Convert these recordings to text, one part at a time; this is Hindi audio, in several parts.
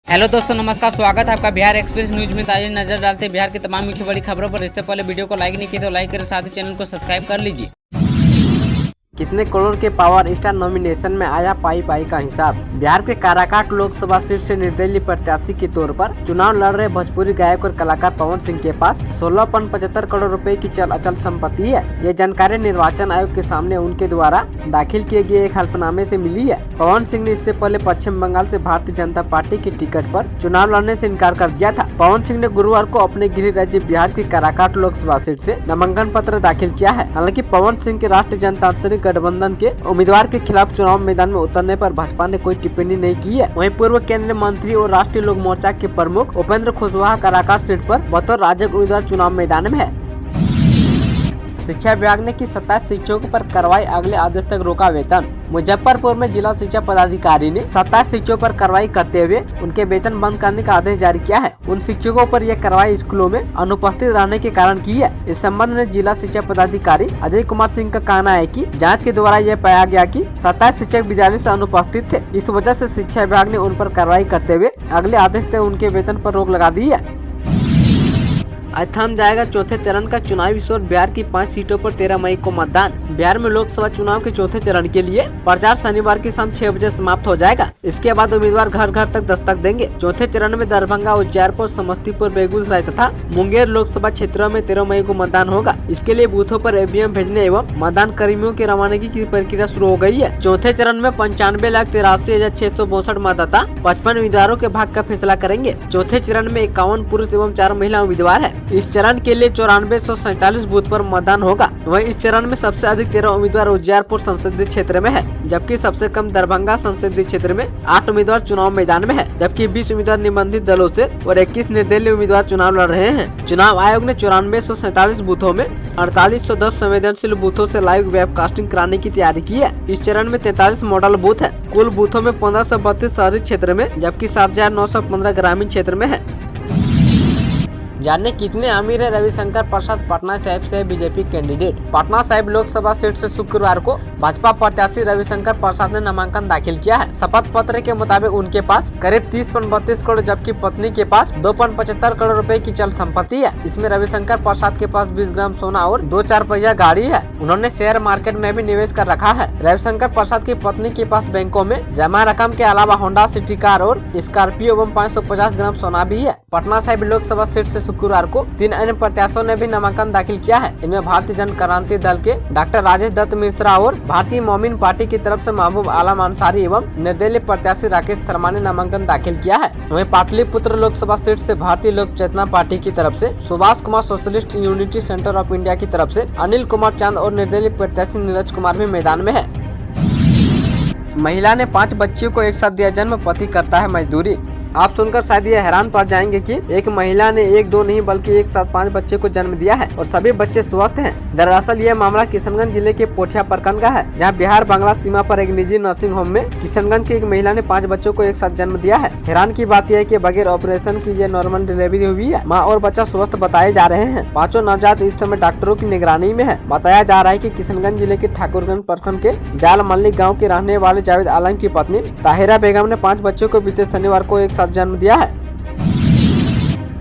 हेलो दोस्तों, नमस्कार। स्वागत है आपका बिहार एक्सप्रेस न्यूज में। ताज़ा नजर डालते हैं बिहार की तमाम मुख्य बड़ी खबरों पर। इससे पहले वीडियो को लाइक नहीं किया तो लाइक करें, साथ ही चैनल को सब्सक्राइब कर लीजिए। कितने करोड़ के पावर स्टार नॉमिनेशन में आया पाई का हिसाब। बिहार के काराकाट लोकसभा सीट से निर्दलीय प्रत्याशी के तौर पर चुनाव लड़ रहे भोजपुरी गायक और कलाकार पवन सिंह के पास 16.75 करोड़ रुपए की चल अचल संपत्ति है। ये जानकारी निर्वाचन आयोग के सामने उनके द्वारा दाखिल किए गए एक हल्फनामे से मिली है। पवन सिंह ने इससे पहले पश्चिम बंगाल से भारतीय जनता पार्टी की टिकट पर चुनाव लड़ने से इनकार कर दिया था। पवन सिंह ने गुरुवार को अपने गृह राज्य बिहार की काराकाट लोकसभा सीट से नामांकन पत्र दाखिल किया है। हालांकि पवन सिंह के राष्ट्रीय जनतांत्रिक गठबंधन के उम्मीदवार के खिलाफ चुनाव मैदान में उतरने पर भाजपा ने कोई टिप्पणी नहीं की है। वहीं पूर्व केंद्रीय मंत्री और राष्ट्रीय लोक मोर्चा के प्रमुख उपेंद्र कुशवाहा काराकाट सीट पर बतौर राजग उम्मीदवार चुनाव मैदान में है। शिक्षा विभाग ने की 27 शिक्षकों पर कार्रवाई, अगले आदेश तक रोका वेतन। मुजफ्फरपुर में जिला शिक्षा पदाधिकारी ने 27 शिक्षकों पर कार्रवाई करते हुए उनके वेतन बंद करने का आदेश जारी किया है। उन शिक्षकों पर यह कार्रवाई स्कूलों में अनुपस्थित रहने के कारण की है। इस संबंध में जिला शिक्षा पदाधिकारी अजय कुमार सिंह का कहना है कि जांच के द्वारा यह पाया गया कि 27 शिक्षक विद्यालय से अनुपस्थित थे। इस वजह से शिक्षा विभाग ने उन पर कार्रवाई करते हुए अगले आदेश तक उनके वेतन पर रोक लगा दी है। आज थम जाएगा चौथे चरण का चुनावी शोर। बिहार की 5 सीटों पर 13 मई को मतदान। बिहार में लोकसभा चुनाव के चौथे चरण के लिए प्रचार शनिवार की शाम 6 बजे समाप्त हो जाएगा। इसके बाद उम्मीदवार घर घर तक दस्तक देंगे। चौथे चरण में दरभंगा, उज्जैनपुर, समस्तीपुर, बेगूसराय तथा मुंगेर लोकसभा क्षेत्रों में 13 मई को मतदान होगा। इसके लिए बूथों पर ईवीएम भेजने एवं मतदान कर्मियों की रवानगी की प्रक्रिया शुरू हो गई है। चौथे चरण में 95,83,662 मतदाता 55 उम्मीदवारों के भाग्य का फैसला करेंगे। चौथे चरण में 51 पुरुष एवं 4 महिला उम्मीदवार है। इस चरण के लिए 9447 बूथ पर मतदान होगा। वहीं इस चरण में सबसे अधिक 13 उम्मीदवार उज्जैनपुर संसदीय क्षेत्र में है, जबकि सबसे कम दरभंगा संसदीय क्षेत्र में 8 उम्मीदवार चुनाव मैदान में है, जबकि 20 उम्मीदवार निबंधित दलों से और 21 निर्दलीय उम्मीदवार चुनाव लड़ रहे हैं। चुनाव आयोग ने 9447 बूथों में 4810 संवेदनशील बूथों से लाइव वेबकास्टिंग कराने की तैयारी की है। इस चरण में 43 मॉडल बूथ है। कुल बूथों में 1532 शहरी क्षेत्र में जबकि 7915 ग्रामीण क्षेत्र में है। जानने कितने अमीर है रविशंकर प्रसाद, पटना साहिब से BJP candidate. Patna Sahib Lok Sabha seat से शुक्रवार को भाजपा प्रत्याशी रविशंकर प्रसाद ने नामांकन दाखिल किया है। शपथ पत्र के मुताबिक उनके पास करीब 30.32 करोड़ जबकि पत्नी के पास 2.75 करोड़ रुपए की चल संपत्ति है। इसमें रविशंकर प्रसाद के पास 20 ग्राम सोना और 2 4 पहिया गाड़ी है। उन्होंने शेयर मार्केट में भी निवेश कर रखा है। रविशंकर प्रसाद की पत्नी के पास बैंकों में जमा रकम के अलावा होंडा सिटी कार और स्कॉर्पियो एवं 550 ग्राम सोना भी है। पटना साहिब लोकसभा सीट से शुक्रवार को 3 अन्य प्रत्याशियों ने भी नामांकन दाखिल किया है। इनमें भारतीय जन क्रांति दल के डॉक्टर राजेश दत्त मिश्रा और भारतीय मोमिन पार्टी की तरफ से महबूब आलम अंसारी एवं निर्दलीय प्रत्याशी राकेश शर्मा ने नामांकन दाखिल किया है। वहीं पाटलिपुत्र लोकसभा सीट से भारतीय लोक चेतना पार्टी की तरफ से Subhash Kumar, socialist unity centre of India की तरफ से अनिल कुमार चांद और निर्दलीय प्रत्याशी नीरज कुमार भी मैदान में है। महिला ने 5 बच्चियों को एक साथ दिया जन्म, पति करता है मजदूरी। आप सुनकर शायद ये हैरान पड़ जाएंगे कि एक महिला ने 1-2 नहीं बल्कि एक साथ 5 बच्चे को जन्म दिया है और सभी बच्चे स्वस्थ हैं। दरअसल यह मामला किशनगंज जिले के पोठिया प्रखंड का है, जहां बिहार बांग्ला सीमा पर एक निजी नर्सिंग होम में किशनगंज की एक महिला ने 5 बच्चों को एक साथ जन्म दिया है। हैरान की बात यह है कि बगैर ऑपरेशन की यह नॉर्मल डिलीवरी हुई है। माँ और बच्चा स्वस्थ बताए जा रहे हैं। 5 नवजात इस समय डॉक्टरों की निगरानी में है। बताया जा रहा है कि किशनगंज जिले के ठाकुरगंज प्रखंड के जाल मल्लिक गाँव के रहने वाले जावेद आलम की पत्नी ताहिरा बेगम ने 5 बच्चों को बीते शनिवार को एक साथ जन्म दिया है।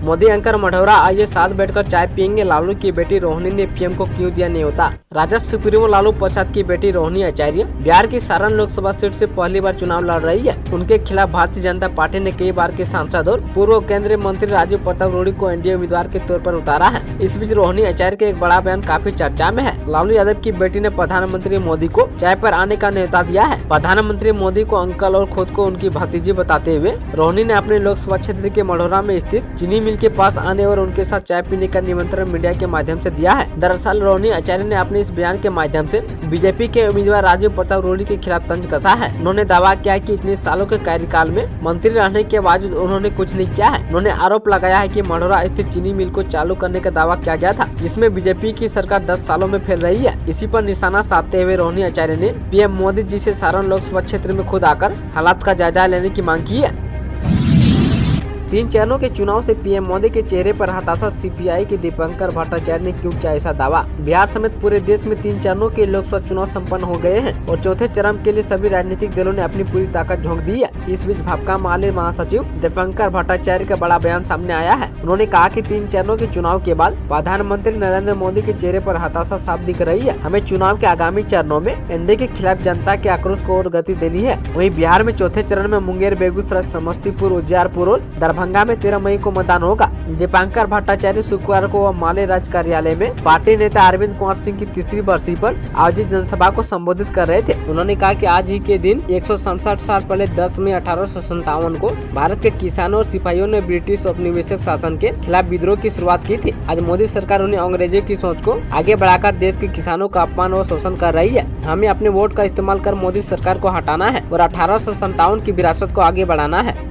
मोदी एंकर मढ़ौरा, आइए साथ बैठकर चाय पियेंगे। लालू की बेटी रोहिणी ने पीएम को क्यों दिया न्योता। राजद सुप्रीमो लालू प्रसाद की बेटी रोहिणी आचार्य बिहार की सारण लोकसभा सीट से पहली बार चुनाव लड़ रही है। उनके खिलाफ भारतीय जनता पार्टी ने कई बार के सांसद और पूर्व केंद्रीय मंत्री राजीव प्रताप रूडी को एनडीए उम्मीदवार के तौर पर उतारा है। इस बीच रोहिणी आचार्य के एक बड़ा बयान काफी चर्चा में है। लालू यादव की बेटी ने प्रधानमंत्री मोदी को चाय पर आने का न्योता दिया है। प्रधानमंत्री मोदी को अंकल और खुद को उनकी भतीजी बताते हुए रोहिणी ने अपने लोकसभा क्षेत्र के मढ़ौरा में स्थित चीनी मिल के पास आने और उनके साथ चाय पीने का निमंत्रण मीडिया के माध्यम से दिया है। दरअसल रोहिणी आचार्य ने अपने इस बयान के माध्यम से बीजेपी के उम्मीदवार राजीव प्रताप रूडी के खिलाफ तंज कसा है। उन्होंने दावा किया कि इतने सालों के कार्यकाल में मंत्री रहने के बावजूद उन्होंने कुछ नहीं किया है। उन्होंने आरोप लगाया है कि मढ़ौरा स्थित चीनी मिल को चालू करने का दावा किया गया था, जिसमें बीजेपी की सरकार 10 सालों में फैल रही है। इसी पर निशाना साधते हुए रोहिणी आचार्य ने पीएम मोदी जी से सारण लोकसभा क्षेत्र में खुद आकर हालात का जायजा लेने की मांग की है। 3 चरणों के चुनाव से पीएम मोदी के चेहरे पर हताशा। सीपीआई के दीपंकर भट्टाचार्य ने क्यों किया ऐसा दावा। बिहार समेत पूरे देश में 3 चरणों के लोकसभा चुनाव संपन्न हो गए हैं और चौथे चरण के लिए सभी राजनीतिक दलों ने अपनी पूरी ताकत झोंक दी है। इस बीच भाकपा माले महासचिव दीपंकर भट्टाचार्य का बड़ा बयान सामने आया है। उन्होंने कहा कि 3 चरणों के चुनाव के बाद प्रधानमंत्री नरेंद्र मोदी के चेहरे पर हताशा साफ दिख रही है। हमें चुनाव के आगामी चरणों में एनडीए के खिलाफ जनता के आक्रोश को और गति देनी है। वहीं बिहार में चौथे चरण में मुंगेर, बेगूसराय, समस्तीपुर, उजियारपुर और दरभंगा में 13 मई को मतदान होगा। दीपंकर भट्टाचार्य शुक्रवार को माले राज्य कार्यालय में पार्टी नेता अरविंद कुमार सिंह की तीसरी बरसी पर आयोजित जनसभा को संबोधित कर रहे थे। उन्होंने कहा कि आज ही के दिन 167 साल पहले 10 मई 1857 को भारत के किसानों और सिपाहियों ने ब्रिटिश औपनिवेशिक शासन के खिलाफ विद्रोह की शुरुआत की थी। आज मोदी सरकार उन्हें अंग्रेजों की सोच को आगे बढ़ाकर देश के किसानों का अपमान और शोषण कर रही है। हमें अपने वोट का इस्तेमाल कर मोदी सरकार को हटाना है और 1857 की विरासत को आगे बढ़ाना है।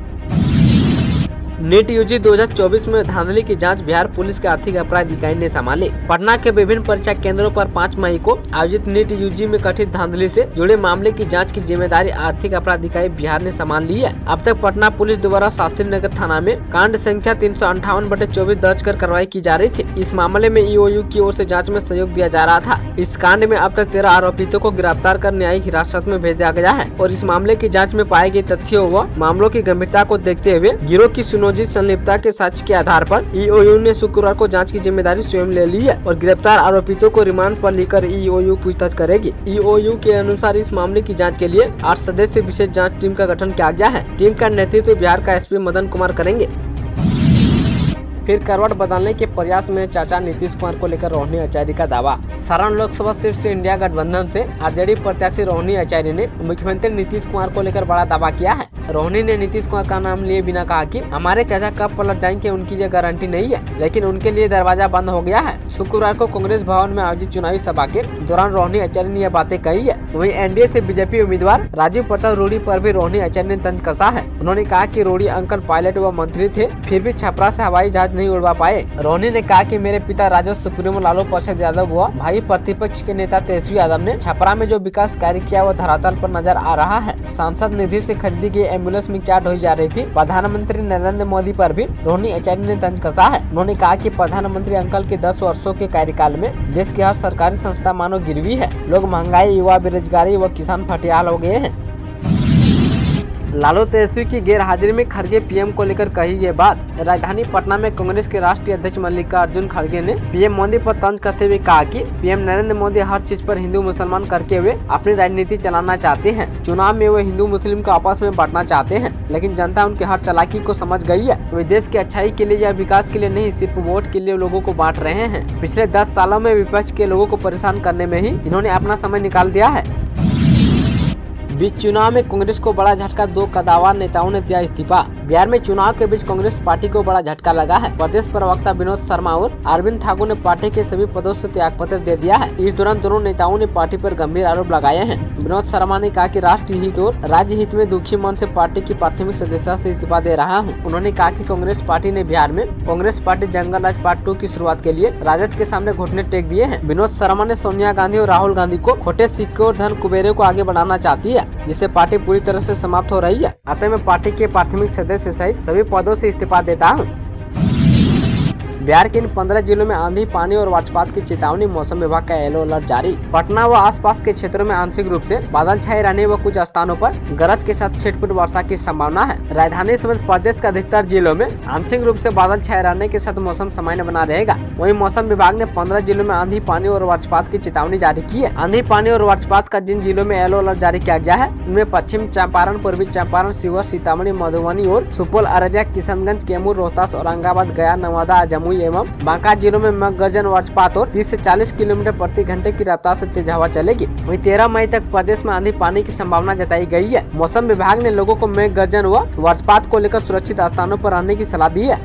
नीट यूजी 2024 में धांधली की जांच बिहार पुलिस के आर्थिक अपराध इकाई ने संभाली। पटना के विभिन्न परीक्षा केंद्रों पर 5 मई को आयोजित नीट यूजी में कथित धांधली से जुड़े मामले की जांच की जिम्मेदारी आर्थिक अपराध इकाई बिहार ने संभाल ली है। अब तक पटना पुलिस द्वारा शास्त्री नगर थाना में कांड संख्या 358/24 दर्ज कर कार्रवाई की जा रही थी। इस मामले में ईओयू की ओर से जाँच में सहयोग दिया जा रहा था। इस कांड में अब तक 13 आरोपितों को गिरफ्तार कर न्यायिक हिरासत में भेजा गया है और इस मामले की जाँच में पाए गए तथ्यों व मामलों की गंभीरता को देखते हुए गिरोह की सुनोजित संलिप्तता के साक्ष्य के आधार पर ईओयू ने शुक्रवार को जांच की जिम्मेदारी स्वयं ले ली है और गिरफ्तार आरोपितों को रिमांड पर लेकर ईओयू पूछताछ करेगी। ईओयू के अनुसार इस मामले की जांच के लिए 8 सदस्यीय विशेष जांच टीम का गठन किया गया है। टीम का नेतृत्व बिहार का एसपी मदन कुमार करेंगे। फिर करवट बदलने के प्रयास में चाचा नीतीश कुमार को लेकर रोहिणी आचार्य का दावा। सारण लोकसभा सीट से इंडिया गठबंधन से आरजेडी प्रत्याशी रोहिणी आचार्य ने मुख्यमंत्री नीतीश कुमार को लेकर बड़ा दावा किया है। रोहिणी ने नीतीश कुमार का नाम लिए बिना कहा कि हमारे चाचा कब पलट जाएंगे उनकी ये गारंटी नहीं है, लेकिन उनके लिए दरवाजा बंद हो गया है। शुक्रवार को कांग्रेस भवन में आयोजित चुनावी सभा के दौरान रोहिणी आचार्य ने यह बातें कही है। वहीं एनडीए से बीजेपी उम्मीदवार राजीव प्रताप रूडी पर भी रोहिणी आचार्य ने तंज कसा है। उन्होंने कहा कि रूडी अंकल पायलट व मंत्री थे, फिर भी छपरा से हवाई जहाज नहीं उड़वा पाए। रोहिणी ने कहा कि मेरे पिता राजद सुप्रीमो लालू प्रसाद यादव व भाई प्रतिपक्ष के नेता तेजस्वी यादव ने छपरा में जो विकास कार्य किया वो धरातल पर नजर आ रहा है। सांसद निधि से खरीदी गई एम्बुलेंस में क्या ढोई जा रही थी। प्रधानमंत्री नरेंद्र मोदी पर भी रोहिणी आचार्य ने तंज कसा है। उन्होंने कहा कि प्रधानमंत्री अंकल के 10 वर्षों के कार्यकाल में देश की हर सरकारी संस्था मानो गिरवी है। लोग महंगाई, युवा बेरोजगारी व किसान फटियाल हो गए हैं। लालू तेजस्वी की गैर हाजिरी में खड़गे पीएम को लेकर कही ये बात। राजधानी पटना में कांग्रेस के राष्ट्रीय अध्यक्ष मल्लिकार्जुन खड़गे ने पीएम मोदी पर तंज कसते हुए कहा कि पीएम नरेंद्र मोदी हर चीज पर हिंदू मुसलमान करके हुए अपनी राजनीति चलाना चाहते हैं। चुनाव में वो हिंदू मुस्लिम को आपस में बांटना चाहते हैं, लेकिन जनता उनके हर चालाकी को समझ गई है। वे देश की अच्छाई के लिए या विकास के लिए नहीं, सिर्फ वोट के लिए लोगों को बांट रहे हैं। पिछले 10 सालों में विपक्ष के लोगों को परेशान करने में ही इन्होंने अपना समय निकाल दिया है। बीच चुनाव में कांग्रेस को बड़ा झटका, 2 कद्दावर नेताओं ने दिया इस्तीफा। बिहार में चुनाव के बीच कांग्रेस पार्टी को बड़ा झटका लगा है। प्रदेश प्रवक्ता विनोद शर्मा और अरविंद ठाकुर ने पार्टी के सभी पदों से त्यागपत्र दे दिया है। इस दौरान दोनों नेताओं ने पार्टी पर गंभीर आरोप लगाए हैं। विनोद शर्मा ने कहा कि राष्ट्रीय हित और राज्य हित में दुखी मन से पार्टी की प्राथमिक सदस्यता से इस्तीफा दे रहा हूं। उन्होंने कहा कि कांग्रेस पार्टी ने बिहार में कांग्रेस पार्टी जंगल राज पार्ट 2 की शुरुआत के लिए राजद के सामने घुटने टेक दिए हैं। विनोद शर्मा ने सोनिया गांधी और राहुल गांधी को खोटे सिक्के और धन कुबेरे को आगे बढ़ाना चाहती है, जिससे पार्टी पूरी तरह से समाप्त हो रही है। अतः मैं पार्टी के प्राथमिक सदस्य सहित सभी पदों से इस्तीफा देता हूं। बिहार के इन 15 जिलों में आंधी, पानी और वज्रपात की चेतावनी। मौसम विभाग का येलो अलर्ट जारी। पटना व आसपास के क्षेत्रों में आंशिक रूप से बादल छाए रहने व कुछ स्थानों पर गरज के साथ छिटपुट वर्षा की संभावना है। राजधानी समेत प्रदेश के अधिकतर जिलों में आंशिक रूप से बादल छाए रहने के साथ मौसम सामान्य बना रहेगा। वहीं मौसम विभाग ने 15 जिलों में आंधी, पानी और वज्रपात की चेतावनी जारी की है। आंधी, पानी और वज्रपात का जिन जिलों में येलो अलर्ट जारी किया गया है उनमें पश्चिम चंपारण, पूर्वी चंपारण, शिवहर, सीतामढ़ी, मधुबनी और सुपौल, अररिया, किशनगंज, कैमूर, रोहतास, औरंगाबाद, गया, नवादा, जमुई एवं बांका जिलों में मेघ गर्जन, वज्रपात और 30 से 40 किलोमीटर प्रति घंटे की रफ्तार से तेज हवा चलेगी। वहीं 13 मई तक प्रदेश में आंधी, पानी की संभावना जताई गई है। मौसम विभाग ने लोगों को मेघ गर्जन व वज्रपात को लेकर सुरक्षित स्थानों पर रहने की सलाह दी है।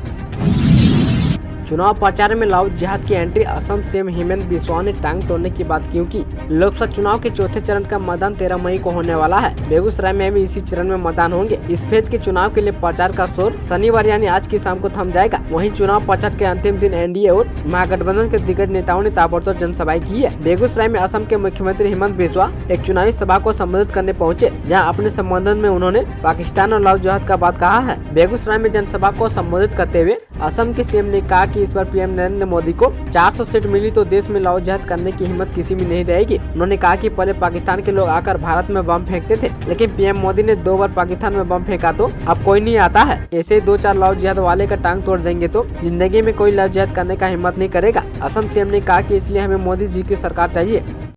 चुनाव प्रचार में लव जिहाद की एंट्री। असम सीएम हेमंत बिस्वा ने टांग तोड़ने की बात क्योंकि लोकसभा चुनाव के चौथे चरण का मतदान 13 मई को होने वाला है। बेगूसराय में भी इसी चरण में मतदान होंगे। इस फेज के चुनाव के लिए प्रचार का शोर शनिवार यानी आज की शाम को थम जाएगा। वहीं चुनाव प्रचार के अंतिम दिन एनडीए और महागठबंधन के दिग्गज नेताओं ने ताबड़तोड़ जनसभाएं की है। बेगूसराय में असम के मुख्यमंत्री हेमंत बिस्वा एक चुनावी सभा को संबोधित करने पहुंचे, जहां अपने संबोधन में उन्होंने पाकिस्तान और लव जिहाद का बात कहा है। बेगूसराय में जनसभा को संबोधित करते हुए असम के सीएम ने कहा कि इस बार पीएम नरेंद्र मोदी को 400 सीट मिली तो देश में लव जिहाद करने की हिम्मत किसी में नहीं रहेगी। उन्होंने कहा कि पहले पाकिस्तान के लोग आकर भारत में बम फेंकते थे, लेकिन पीएम मोदी ने 2 बार पाकिस्तान में बम फेंका तो अब कोई नहीं आता है। ऐसे 2-4 लव जिहाद वाले का टांग तोड़ देंगे तो जिंदगी में कोई लव जिहाद करने का हिम्मत नहीं करेगा। असम सीएम ने कहा कि इसलिए हमें मोदी जी की सरकार चाहिए।